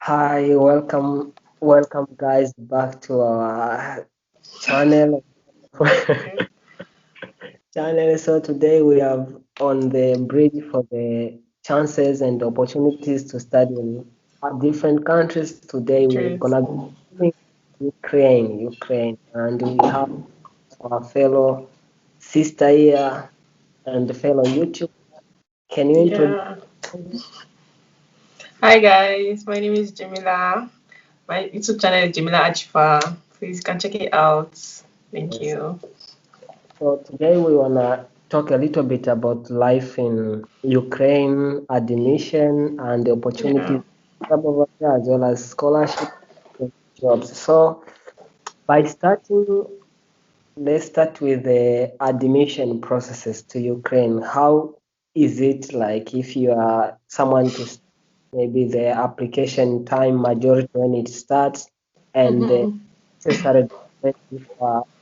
Hi, welcome guys back to our channel. channel. So today we have on the bridge for the chances and opportunities to study in different countries. Today we're Truth. gonna be in Ukraine, and we have our fellow sister here and fellow YouTube. Can you introduce? Yeah. Hi guys, my name is Jamilah. My YouTube channel is Jamilah Ajifa. Please you can check it out. Thank Yes. you. So today we wanna talk a little bit about life in Ukraine, admission and the Yeah. opportunities over there, as well as scholarship and jobs. So by starting, let's start with the admission processes to Ukraine. How is it like if you are someone to maybe the application time majority when it starts and the Mm-hmm. necessary documents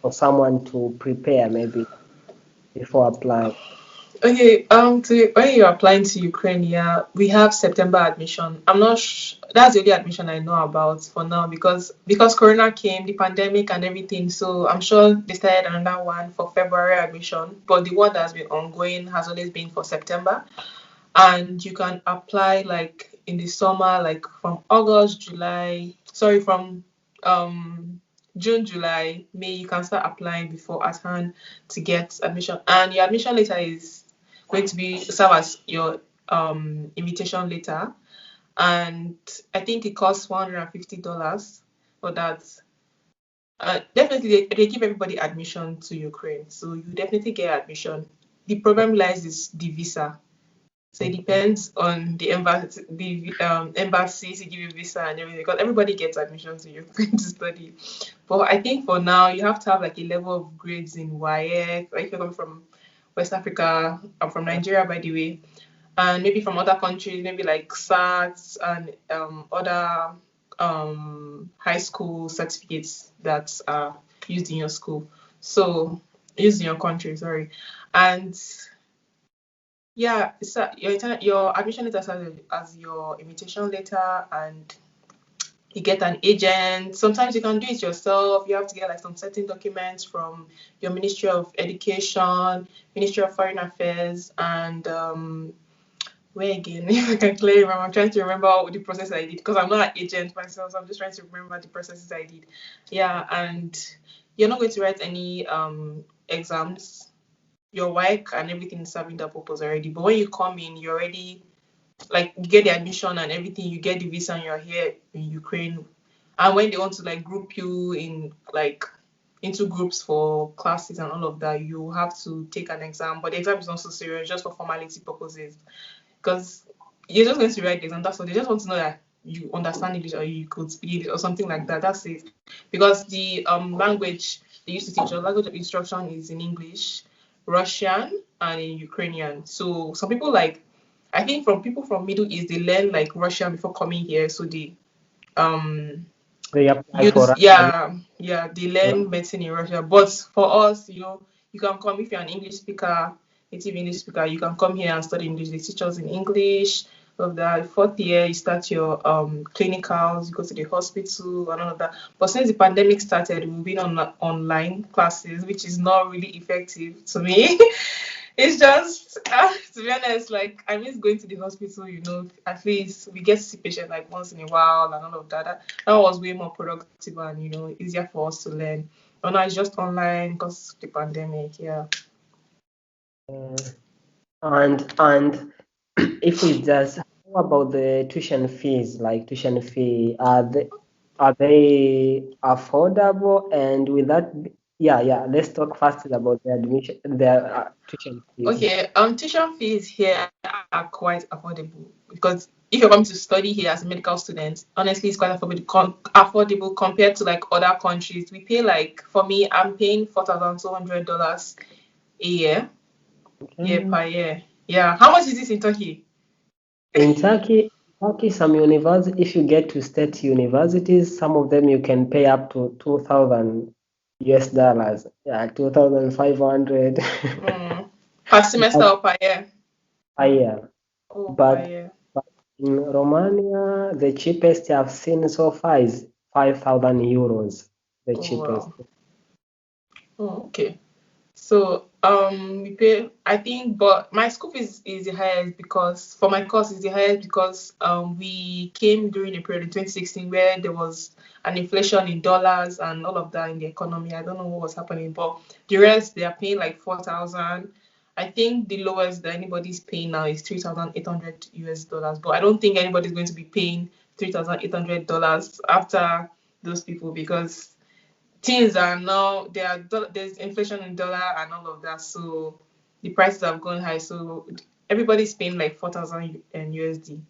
for someone to prepare maybe before applying? Okay. When you're applying to Ukraine, yeah, we have September admission. I'm not. That's the only admission I know about for now because Corona came, the pandemic and everything. So I'm sure they started another one for February admission. But the one that's been ongoing has always been for September. And you can apply like in the summer, like from from June, July, May. You can start applying before at hand to get admission, and your admission letter is going to be serve as your invitation letter. And I think it costs $150 for that. Definitely they give everybody admission to Ukraine, so you definitely get admission. The problem lies is the visa. So it depends on the embassies to give you visa and everything, because everybody gets admission to Ukraine to study. But I think for now you have to have like a level of grades in YF. Like if you're coming from West Africa, I'm from Nigeria by the way, and maybe from other countries, maybe like SATs and other high school certificates that are used in your school. So used in your country, sorry. And yeah, so your admission letter serves as your invitation letter, and you get an agent. Sometimes you can do it yourself. You have to get like some certain documents from your Ministry of Education, Ministry of Foreign Affairs, and where again? If I can clearly remember, I'm trying to remember all the process I did because I'm not an agent myself, so I'm just trying to remember the processes I did. Yeah, and you're not going to write any exams. Your work and everything is serving that purpose already. But when you come in, you're already like you get the admission and everything, you get the visa and you're here in Ukraine. And when they want to like group you in like into groups for classes and all of that, you have to take an exam. But the exam is not so serious, just for formality purposes. Because you're just going to write the exam. That's what they just want to know that you understand English or you could speak English or something like that. That's it. Because the language they used to teach, your language of instruction is in English, Russian, and in Ukrainian. So some people like I think from people from Middle East they learn like Russian before coming here, so they um They apply use for yeah they learn medicine in Russia. But for us, you can come if you're an English speaker, native English speaker, you can come here and study English. They teach us in English. Of that fourth year, you start your clinicals, you go to the hospital and all of that. But since the pandemic started, we've been on online classes, which is not really effective to me. It's just to be honest, like I miss going to the hospital. At least we get to see patients like once in a while and all of that. That was way more productive and easier for us to learn. But now it's just online because of the pandemic. Yeah. uh, and if we just how about the tuition fees, like tuition fee, are they affordable? And with that, yeah, let's talk first about the admission, the tuition fees. Okay. Tuition fees here are quite affordable because if you're coming to study here as a medical student, honestly, it's quite affordable compared to like other countries. We pay like for me, I'm paying $4,200 a year. Yeah, Okay. per year. Yeah. How much is this in Turkey? In Turkey, some university, if you get to state universities, some of them you can pay up to 2,000 US dollars. Yeah, 2,500 Mm. Per semester but or per year? a year. Oh, per But year. but In Romania, the cheapest I've seen so far is 5,000 euros. The Oh cheapest. wow. Oh, okay. So we pay, I think, but my school fees is the highest because for my course is the highest because we came during a period in 2016 where there was an inflation in dollars and all of that in the economy. I don't know what was happening, but the rest they are paying like 4,000. I think the lowest that anybody's paying now is 3,800 US dollars, but I don't think anybody's going to be paying $3,800 after those people because things are now there's inflation in dollar and all of that, so the prices have gone high. So everybody's paying like 4,000 USD.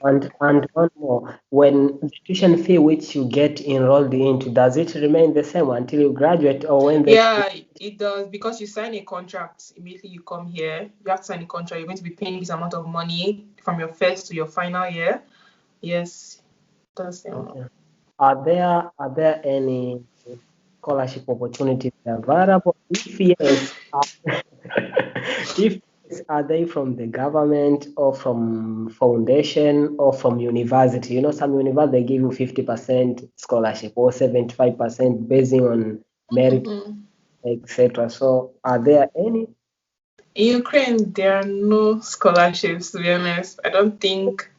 And one more, when the tuition fee which you get enrolled into, does it remain the same until you graduate, or when the Yeah, it does because you sign a contract immediately you come here. You have to sign a contract. You're going to be paying this amount of money from your first to your final year. Yes, that's the amount. okay. Are there any scholarship opportunities available? If yes, if yes, are they from the government or from foundation or from university? You know, some university they give you 50% scholarship or 75% basing on merit, Mhm. etc. So are there any? In Ukraine, there are no scholarships, to be honest. I don't think.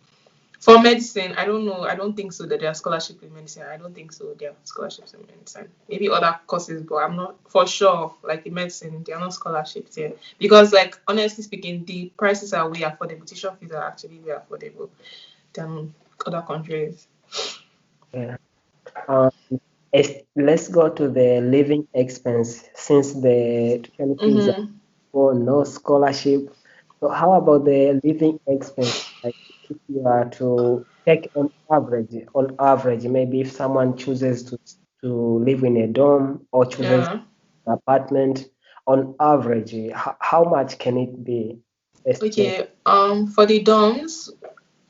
For medicine, I don't know. I don't think so that there are scholarships in medicine. I don't think so. There are scholarships in medicine. Maybe other courses, but I'm not for sure. Like in medicine, there are no scholarships here because, like honestly speaking, the prices are way affordable. Tuition fees are actually way affordable than other countries. Yeah. Um, let's go to the living expense since the tuition fees are Mm-hmm. for no scholarship. So how about the living expense? Like if you are to take on average, maybe if someone chooses to live in a dorm or chooses Yeah. an apartment, on average, how much can it be estimated? Okay. For the dorms,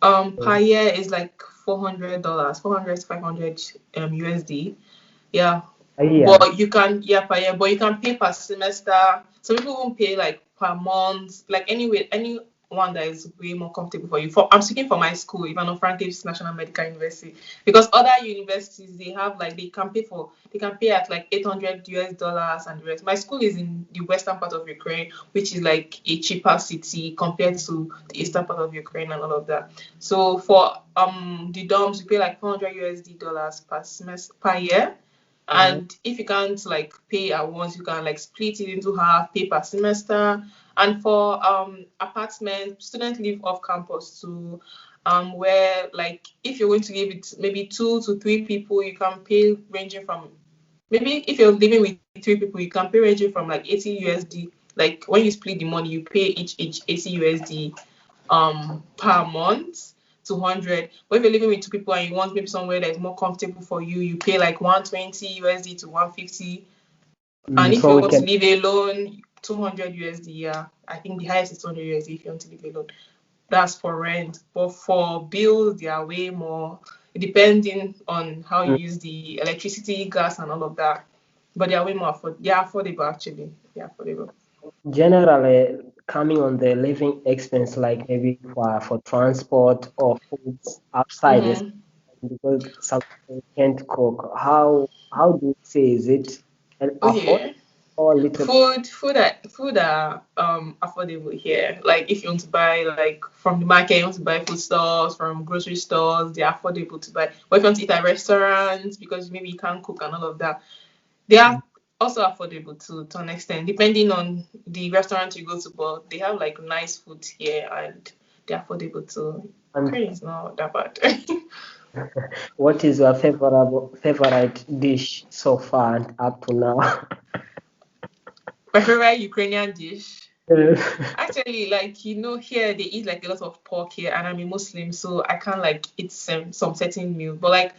per year is like $400, 400 to 500 USD. Yeah, A year. but you can, yeah, per year, but you can pay per semester. Some people won't pay like per month, like anyway, any one that is way more comfortable for you. For I'm speaking for my school, Ivano Frankiv's National Medical University, because other universities they have like they can pay at like 800 US dollars and the rest. My school is in the western part of Ukraine, which is like a cheaper city compared to the eastern part of Ukraine and all of that. So for the dorms, you pay like 400 USD dollars per semester per year, Mhm. and if you can't like pay at once, you can like split it into half, pay per semester. And for apartment, students live off campus too. Where like if you're going to give it maybe 2 to 3 people, you can pay ranging from maybe if you're living with 3 people, you can pay ranging from like 80 USD. Like when you split the money, you pay each 80 USD per month to 100. But if you're living with 2 people and you want maybe somewhere that is more comfortable for you, you pay like 120 USD to 150. And if So you we want to can live alone, 200 USD. Yeah, I think the highest is 200 USD if you want to live alone. That's for rent. But for bills, they are way more, depending on how you use the electricity, gas, and all of that. But they are way more they are affordable actually. They are affordable. generally coming on the living expense, like maybe for transport or foods outside, Mm-hmm. because some people can't cook. How do you say, is it an afford Okay. or little? Food are affordable here. Like if you want to buy like from the market, you want to buy food stores, from grocery stores, they're affordable to buy. But if you want to eat at restaurants because maybe you can't cook and all of that, they are also affordable to an extent, depending on the restaurant you go to. But they have like nice food here and they're affordable too. And Ukraine is not that bad. what is your favorite dish so far and up to now? My favorite Ukrainian dish. Actually, like here they eat like a lot of pork here, and I'm a Muslim, so I can't like eat some certain meal. But like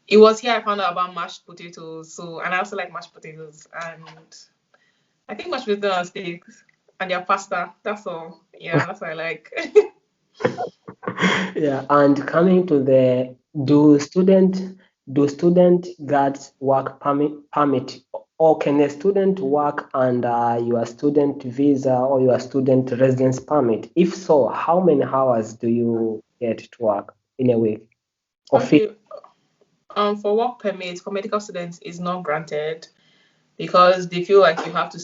it was here I found out about mashed potatoes, so and I also like mashed potatoes, and I think mashed potatoes and steaks and their pasta. That's all. Yeah, that's what I like. Yeah, and coming to the do student get work permit, or can a student work under your student visa or your student residence permit? If so, how many hours do you get to work in a week? Okay. For work permit for medical students is not granted because they feel like you have to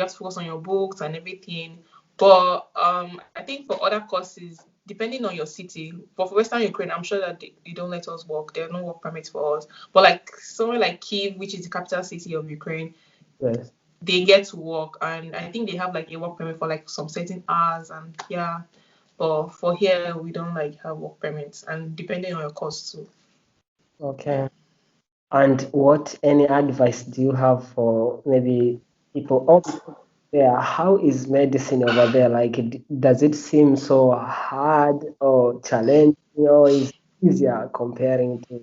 focus on your books and everything. But I think for other courses, depending on your city, but for Western Ukraine, I'm sure that they don't let us work. There are no work permits for us. But like somewhere like Kiev, which is the capital city of Ukraine, Yes. they get to work, and I think they have like a work permit for like some certain hours, and yeah. But for here, we don't like have work permits, and depending on your course too. Okay. And what any advice do you have for maybe people over there? How is medicine over there? Like, does it seem so hard or challenging, or is it easier comparing to?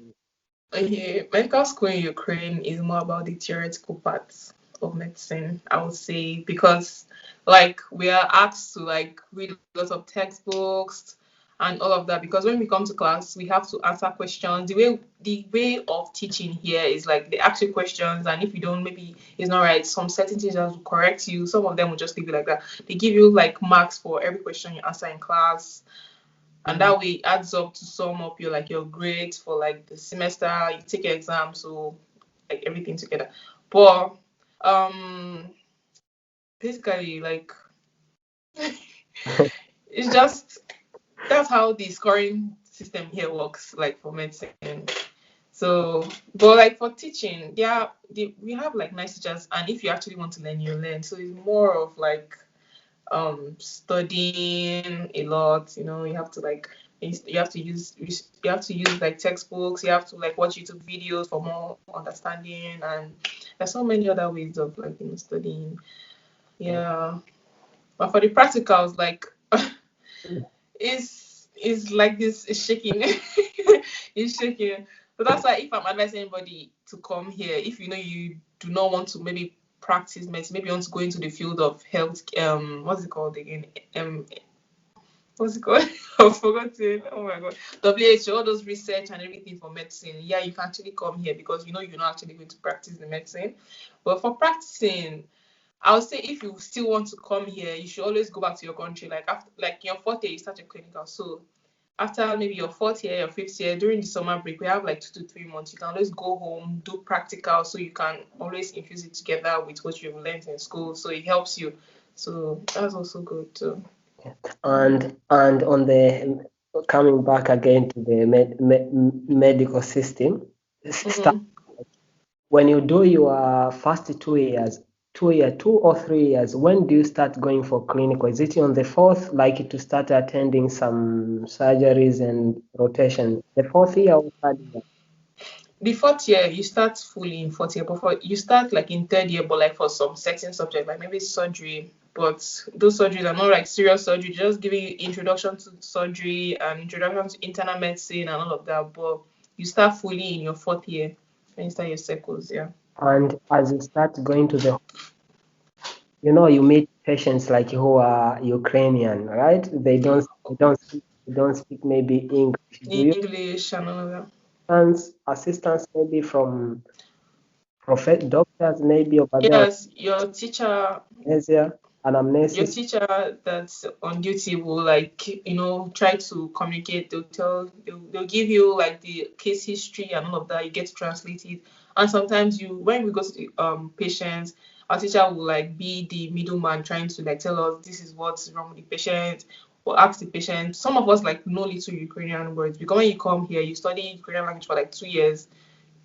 Okay, medical school in Ukraine is more about the theoretical parts of medicine, I would say, because like we are asked to like read lots of textbooks and all of that. Because when we come to class, we have to answer questions. The way of teaching here is like they ask you questions, and if you don't, maybe it's not right. Some certain teachers will correct you. Some of them will just leave it like that. They give you like marks for every question you answer in class, and Mm. that way it adds up to sum up your grades for like the semester. You take your exam, so like everything together. But um basically like it's just that's how the scoring system here works, like for medicine. So but like for teaching, yeah, we have like nice teachers, and if you actually want to learn, you learn. So it's more of like studying a lot. You have to like you have to use like textbooks. You have to like watch YouTube videos for more understanding, and there's so many other ways of like studying. Yeah, but for the practicals, like it's like this. It's shaking. It's shaking. So that's why if I'm advising anybody to come here, if you do not want to maybe practice medicine, maybe you want to go into the field of health, what's it called again? What's it called? I've forgotten. Oh my god. WHO, all those research and everything for medicine. Yeah, you can actually come here because you're not actually going to practice the medicine. But for practicing, I would say if you still want to come here, you should always go back to your country. Like after like your fourth year, you start your clinical. So after maybe your fourth year, your fifth year, during the summer break, we have like 2 to 3 months. You can always go home, do practical, so you can always infuse it together with what you've learned in school. So it helps you. So that's also good too. And on the coming back again to the medical system, start Mm-hmm. when you do your first 2 years, 2 or 3 years. When do you start going for clinical? Is it on the fourth, like to start attending some surgeries and rotation? The fourth year or third year? The fourth year, you start fully in fourth year, but you start like in third year, but like for some certain subject, like maybe surgery. But those surgeries are not like serious surgery, just giving you introduction to surgery and introduction to internal medicine and all of that. But you start fully in your fourth year when you start your circles, yeah. And as you start going to the, you meet patients like who are Ukrainian, right? They don't speak maybe English. Do you English and all of that. have assistance maybe from doctors maybe over there on Yes, anesthesia, your anamnesis? teacher that's on duty will like try to communicate. They'll give you like the case history and all of that. You get to translate it, and sometimes when we go to the patients, our teacher will like be the middleman, trying to like tell us this is what's wrong with the patient, or ask the patient. Some of us like know little Ukrainian words because when you come here, you study Ukrainian language for like 2 years.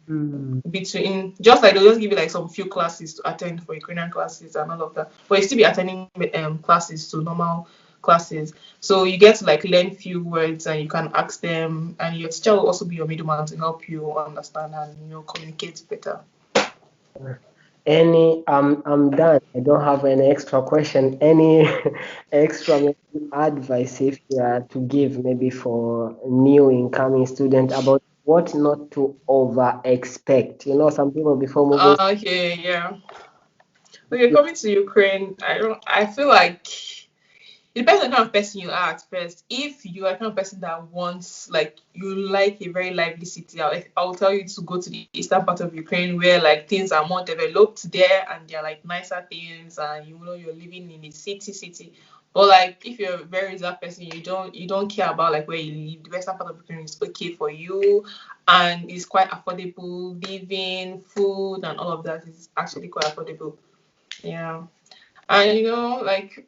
Hmm. Between just like they'll just give you like some few classes to attend for Ukrainian classes and all of that, but you still be attending classes to normal classes, so you get to like learn few words and you can ask them, and your teacher will also be your middleman to help you understand and communicate better. I'm done. I don't have any extra question. Any extra maybe advice if you are to give maybe for new incoming student about what not to over expect. Some people before moving. Okay, yeah. Okay, coming to Ukraine, I feel like it depends on the kind of person you are at first. If you are the kind of person that wants, like, you like a very lively city, I'll tell you to go to the eastern part of Ukraine where, like, things are more developed there and they're, like, nicer things and, you're living in a city. Or like if you're a very reserved person, you don't care about like where you live. The western part of Ukraine is okay for you, and it's quite affordable. Living, food, and all of that is actually quite affordable. Yeah, and like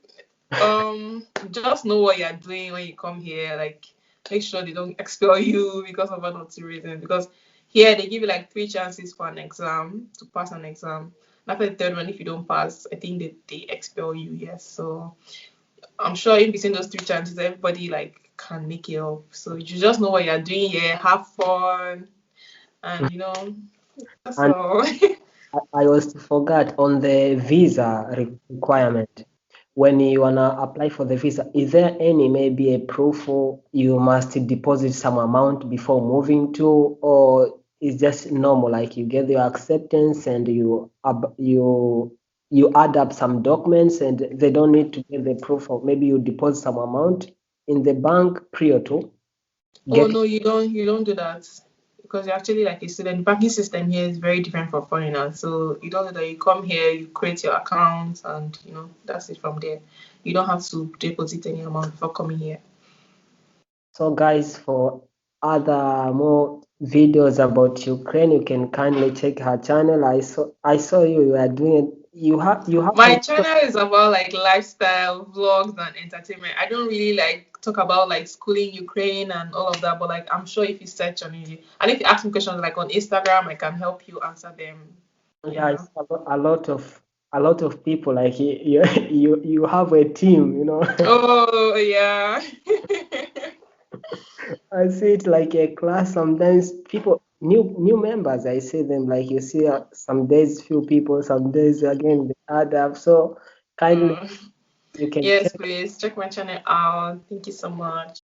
just know what you're doing when you come here. Like make sure they don't expel you because of one or two reasons. Because here they give you like three chances for an exam to pass an exam. After the third one, if you don't pass, I think they expel you. Yes, so I'm sure in between those three chances, everybody like can make it up. So you just know what you're doing here, have fun, and that's And all. I was to forget on the visa requirement. When you wanna apply for the visa, is there any maybe a proof or you must deposit some amount before moving to, or is just normal like you get your acceptance and you add up some documents and they don't need to get the proof of maybe you deposit some amount in the bank prior to Oh getting. no, you don't do that because you're actually like a student. The banking system here is very different for foreigners. So you don't do that. You come here, you create your account, and that's it from there. You don't have to deposit any amount before coming here. So guys, for other more videos about Ukraine, you can kindly check her channel. I saw you were doing it. You have a My lot of, channel is about like lifestyle, vlogs, and entertainment. I don't really like talk about like schooling Ukraine and all of that, but like I'm sure if you search on it, and if you ask me questions like on Instagram, I can help you answer them. yeah, Yeah. a lot of people like you you have a team, you know. Oh yeah. I see it like a class. Sometimes people new members. I see them like you see some days few people, some days again they add up. So kindly Oh, you can yes, check. please check my channel out. Thank you so much.